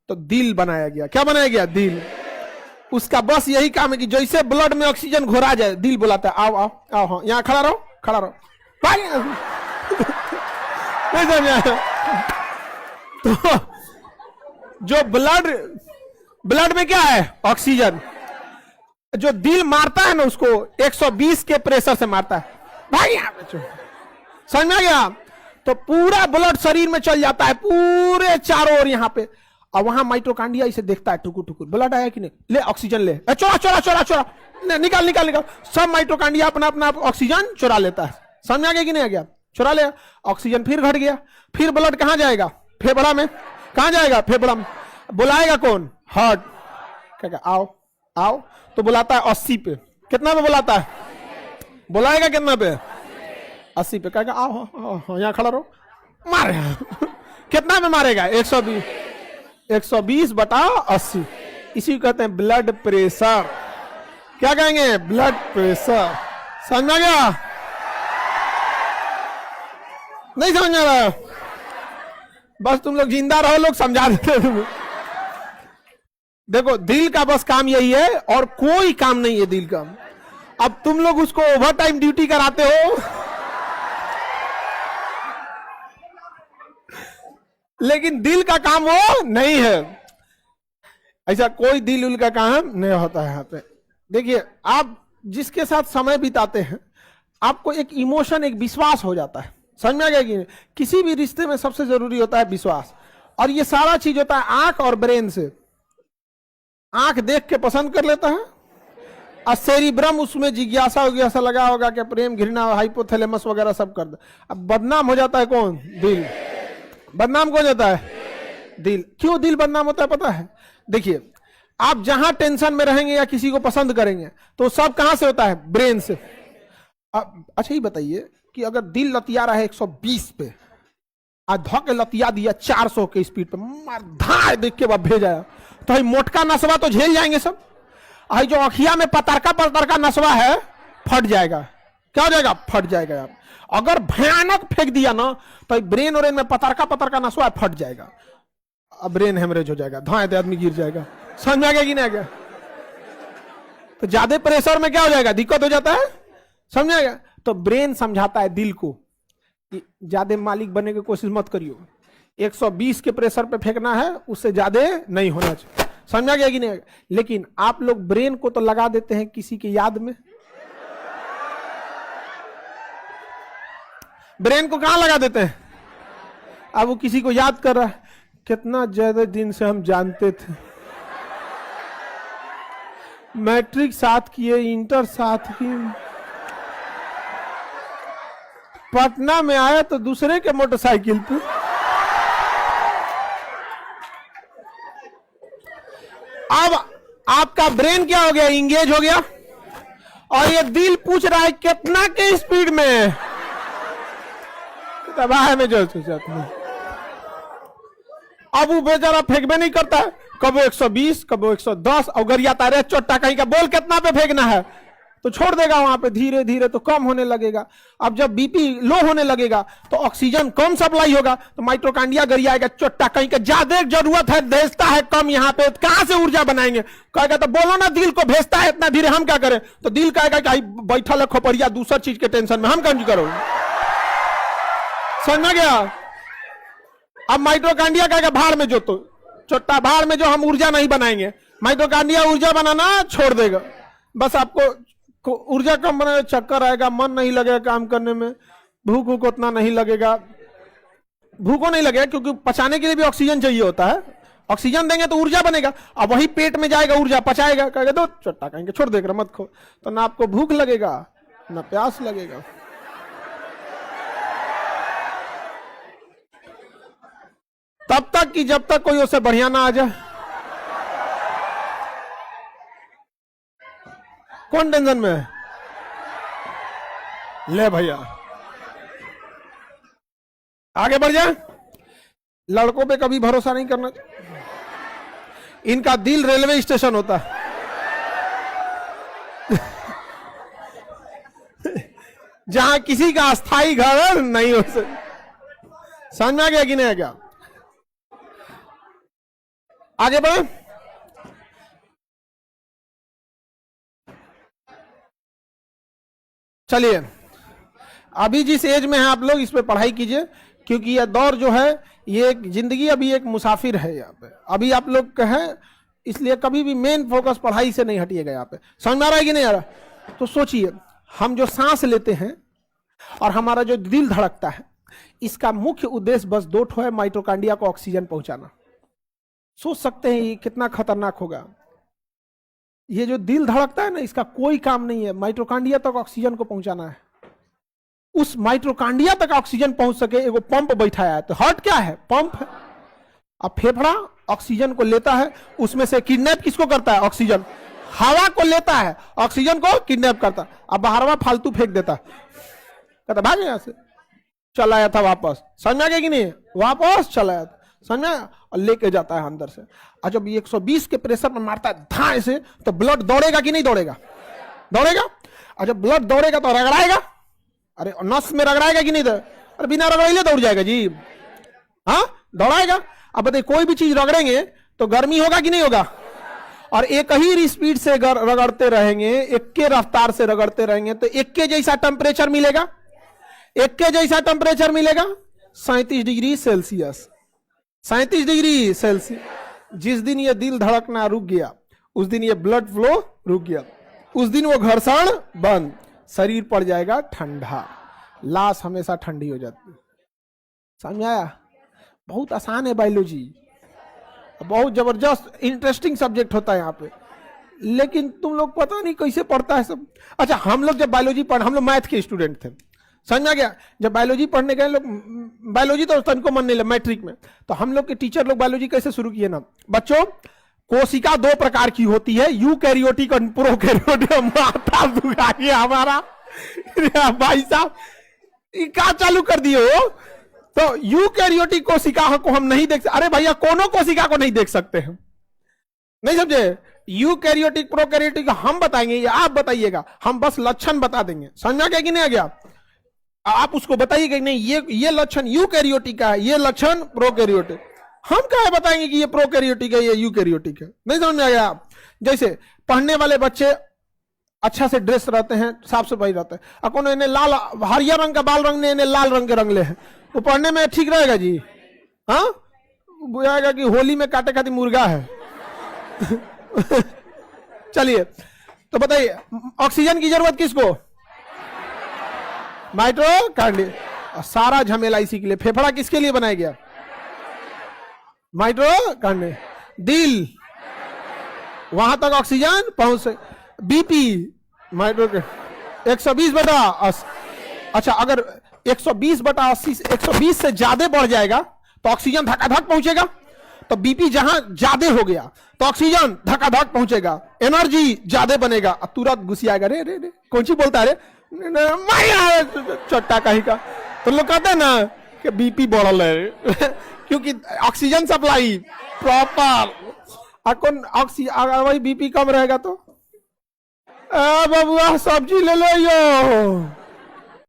तो दिल बनाया गया। क्या बनाया गया? दिल। उसका बस यही काम है कि जैसे ब्लड में ऑक्सीजन घोरा जाए, दिल बुलाता है आओ आओ आओ, हाँ यहाँ खड़ा रहो, खड़ा रहो। नहीं समझा? तो जो ब्लड में क्या है? ऑक्सीजन। जो दिल मारता है ना उसको 120 के प्रेशर से मारता है। भाई यहाँ पे समझ में आ गया? तो पूरा ब्लड शरीर में चल जाता है, पूरे चारों ओर यहाँ पे। और वहां माइटोकांड्रिया इसे देखता है, टुकुर टुकुर ब्लड आया कि नहीं, ले ऑक्सीजन ले, चोरा चोरा चोरा चोरा, निकाल निकाल निकाल। सब माइटोकांड्रिया अपना अपना ऑक्सीजन चुरा लेता है। समझ आ गया कि नहीं आ गया? चुरा ले ऑक्सीजन, फिर घट गया, फिर ब्लड कहां जाएगा? फेफड़ा में। कहां जाएगा? फेफड़ा में। बुलाएगा कौन? हार्ट। क्या आओ आओ, तो बुलाता है 80 पे। कितना पे बुलाता है? बुलाएगा कितना पे? 80 पे। कहेगा आओ यहाँ खड़ा रहो, मारे। कितना में मारेगा? 120। 120 बटा 80, इसी को कहते हैं ब्लड प्रेशर। क्या कहेंगे? Blood pressure. समझ में आ गया? नहीं समझ में आ रहा? बस तुम लोग जिंदा रहो, लोग समझा देते तुम्हें। देखो दिल का बस काम यही है और कोई काम नहीं है दिल का। अब तुम लोग उसको ओवर टाइम ड्यूटी कराते हो, लेकिन दिल का काम वो नहीं है। ऐसा कोई दिल उल का काम नहीं होता है यहाँ पे। देखिए आप जिसके साथ समय बिताते हैं, आपको एक इमोशन, एक विश्वास हो जाता है। समझ में आ गया कि नहीं? किसी भी रिश्ते में सबसे जरूरी होता है विश्वास, और ये सारा चीज होता है आंख और ब्रेन से। आंख देख के पसंद कर लेता है, और सेरिब्रम उसमें जिज्ञासा उज्ञासा लगा होगा कि प्रेम, घृणा, हाइपोथैलेमस वगैरह सब कर दे। अब बदनाम हो जाता है कौन? दिल। बदनाम कौन जाता है? दिल। क्यों दिल बदनाम होता है पता है? देखिए आप जहां टेंशन में रहेंगे या किसी को पसंद करेंगे तो सब कहां से होता है? ब्रेन से। अच्छा ही बताइए कि अगर दिल लतिया रहा है 120 पे, आज धोके लतिया दिया 400 के स्पीड पे, मार धार देख के भेजा, तो मोटका नसवा तो झेल जाएंगे सब। जो अखिया में पतरका पतरका नसवा है फट जाएगा। क्या हो जाएगा? फट जाएगा यार। अगर भयानक फेंक दिया ना तो ब्रेन और में पतरका पतरका नसवा फट जाएगा, अब ब्रेन हेमरेज हो जाएगा, धाए दे आदमी गिर जाएगा। समझ में आ गया कि नहीं आ गया? तो ज्यादा प्रेशर में क्या हो जाएगा? दिक्कत हो जाता है। समझ में आ गया? तो ब्रेन समझाता है दिल को कि ज्यादा मालिक बनने की कोशिश मत करियो, 120 के प्रेशर पे फेंकना है, उससे ज्यादा नहीं होना चाहिए। समझ आ गया कि नहीं? लेकिन आप लोग ब्रेन को तो लगा देते हैं किसी की याद में। ब्रेन को कहां लगा देते हैं? अब वो किसी को याद कर रहा है, कितना ज्यादा दिन से हम जानते थे, मैट्रिक साथ किए, इंटर साथ किए, पटना में आया तो दूसरे के मोटरसाइकिल पे। अब आपका ब्रेन क्या हो गया? इंगेज हो गया, और ये दिल पूछ रहा है कितना के स्पीड में, तबाह में जो जाता है। अब वो बेचारा फेंकबे नहीं करता है, कब 120 कब 110, और गरियाता रहे चोटा कहीं का, बोल कितना पे फेंकना है, तो छोड़ देगा वहां पे। धीरे धीरे तो कम होने लगेगा। अब जब बीपी लो होने लगेगा तो ऑक्सीजन कम सप्लाई होगा, तो माइटोकांड्रिया गरियाएगा, चोटा कहीं का ज्यादा जरूरत है, भेजता है कम, यहाँ पे कहां से ऊर्जा बनाएंगे? कहेगा तो बोलो ना दिल को भेजता है इतना धीरे, हम क्या करें? तो दिल कहेगा कि बैठा है खोपड़िया दूसर चीज के टेंशन में, हम कम करो। समझ गया? अब माइटोकांड्रिया कहेगा भाड़ में जो, तो चोटा भाड़ में जो, हम ऊर्जा नहीं बनाएंगे। माइटोकांड्रिया ऊर्जा बनाना छोड़ देगा। बस आपको ऊर्जा कम बनाने, चक्कर आएगा, मन नहीं लगेगा काम करने में, भूख भूख उतना नहीं लगेगा। भूख नहीं लगेगा क्योंकि पचाने के लिए भी ऑक्सीजन चाहिए होता है। ऑक्सीजन देंगे तो ऊर्जा बनेगा, अब वही पेट में जाएगा, ऊर्जा पचाएगा। कहेगा दो चट्टा कहेंगे, छोड़ देगा मत खो, तो ना आपको भूख लगेगा ना प्यास लगेगा। तब तक कि जब तक कोई उससे बढ़िया ना आ जाए। कौन टेंशन में है? ले भैया आगे बढ़ जाए। लड़कों पे कभी भरोसा नहीं करना चाहिए। इनका दिल रेलवे स्टेशन होता है। जहां किसी का अस्थाई घर नहीं हो सकता। समझ में आ गया कि नहीं आ गया? आगे बढ़े। चलिए, अभी जिस एज में हैं आप लोग, इस पे पढ़ाई कीजिए, क्योंकि यह दौर जो है, ये एक जिंदगी अभी एक मुसाफिर है यहाँ पे, अभी आप लोग का है, इसलिए कभी भी मेन फोकस पढ़ाई से नहीं हटिएगा। यहाँ पे समझ में आ रहा है कि नहीं आ रहा? तो सोचिए, हम जो सांस लेते हैं और हमारा जो दिल धड़कता है, इसका मुख्य उद्देश्य बस दो ठो है, माइटोकांड्रिया को ऑक्सीजन पहुंचाना। सोच सकते हैं ये कितना खतरनाक होगा। ये जो दिल धड़कता है ना, इसका कोई काम नहीं है, माइटोकांड्रिया तक ऑक्सीजन को पहुंचाना है। उस माइटोकांड्रिया तक ऑक्सीजन पहुंच सके, एगो पंप बैठाया है। तो हार्ट क्या है? पंप है। अब फेफड़ा ऑक्सीजन को लेता है, उसमें से किडनैप किसको करता है? ऑक्सीजन। हवा को लेता है, ऑक्सीजन को किडनैप करता है। अब बाहरवा फालतू फेंक देता है, कहता भाग यहां से, चला आया था वापस। समझ में आ गया कि नहीं? वापस चला आया था, समझ में? और लेके जाता है अंदर से। और जब 120 के प्रेशर पर मारता है धाए से, तो ब्लड दौड़ेगा कि नहीं दौड़ेगा? दौड़ेगा। और जब ब्लड दौड़ेगा तो रगड़ाएगा, अरे नस में रगड़ाएगा कि नहीं? अरे बिना रगड़ाइले दौड़ जाएगा जी, हाँ दौड़ाएगा। अब बताइए, कोई भी चीज रगड़ेंगे तो गर्मी होगा कि नहीं होगा? और एक ही स्पीड से रगड़ते रहेंगे, एक के रफ्तार से रगड़ते रहेंगे, तो एक के जैसा टेम्परेचर मिलेगा। एक के जैसा टेम्परेचर मिलेगा 37 डिग्री सेल्सियस। 37 degree Celsius. जिस दिन ये दिल धड़कना रुक गया, उस दिन ये ब्लड फ्लो रुक गया, उस दिन वो घर्षण बंद, शरीर पड़ जाएगा ठंडा, लाश हमेशा ठंडी हो जाती है। समझ आया? बहुत आसान है बायोलॉजी, बहुत जबरदस्त इंटरेस्टिंग सब्जेक्ट होता है यहाँ पे, लेकिन तुम लोग पता नहीं कैसे पढ़ता है सब। अच्छा, हम लोग जब बायोलॉजी हम लोग मैथ के स्टूडेंट थे, समझ में आ गया? जब बायोलॉजी पढ़ने गए लोग, बायोलॉजी तो तनको मन नहीं लगा मैट्रिक में, तो हम लोग के टीचर लोग बायोलॉजी कैसे शुरू किए ना, बच्चों कोशिका दो प्रकार की होती है, यूकैरियोटिक और प्रोकैरियोटिक। माथा दुखा गया हमारा भाई साहब, क्या चालू कर दिए हो? तो यूकैरियोटिक कोशिका को हम नहीं देख सकते। अरे भैया, कोनो कोशिका को नहीं देख सकते हम, नहीं समझे? यूकैरियोटिक प्रोकैरियोटिक हम बताएंगे या आप बताइएगा, हम बस लक्षण बता देंगे। समझ में आ गया कि नहीं आ गया? आप उसको बताइएगा नहीं, ये लक्षण यूकैरियोटिक का है, ये लक्षण प्रोकैरियोटिक। हम क्या बताएंगे कि ये प्रोकैरियोटिक है, ये यूकैरियोटिक है? नहीं समझ में आ गया? जैसे पढ़ने वाले बच्चे अच्छा से ड्रेस रहते हैं, साफ सफाई रहते हैं, कौन इन्हें लाल हरिया रंग का बाल रंग ने, इन्हें लाल रंग के रंगले हैं, वो पढ़ने में ठीक रहेगा जी? हाँ, बुझाएगा कि होली में काटे खाती मुर्गा है। चलिए, तो बताइए ऑक्सीजन की जरूरत किसको? माइटोकांड्रिया। सारा झमेला इसी के लिए। फेफड़ा किसके लिए बनाया गया? माइटोकांड्रिया। दिल, वहां तक ऑक्सीजन पहुंच। BP mitochondria 120/80। अच्छा, अगर 120/80 120 से ज्यादा बढ़ जाएगा तो ऑक्सीजन धकाधक पहुंचेगा, तो बीपी जहां ज्यादा हो गया तो ऑक्सीजन धकाधक पहुंचेगा, एनर्जी ज्यादा बनेगा, तुरंत घुसियाएगा। रे रे रे कौन सी बोलता है रे, चट्टा कहीं का। तो लोग कहते हैं ना कि बीपी बढ़ल है क्योंकि ऑक्सीजन सप्लाई प्रॉपर। अगर वही बीपी कम रहेगा तो बबुआ सब्जी ले लो यो।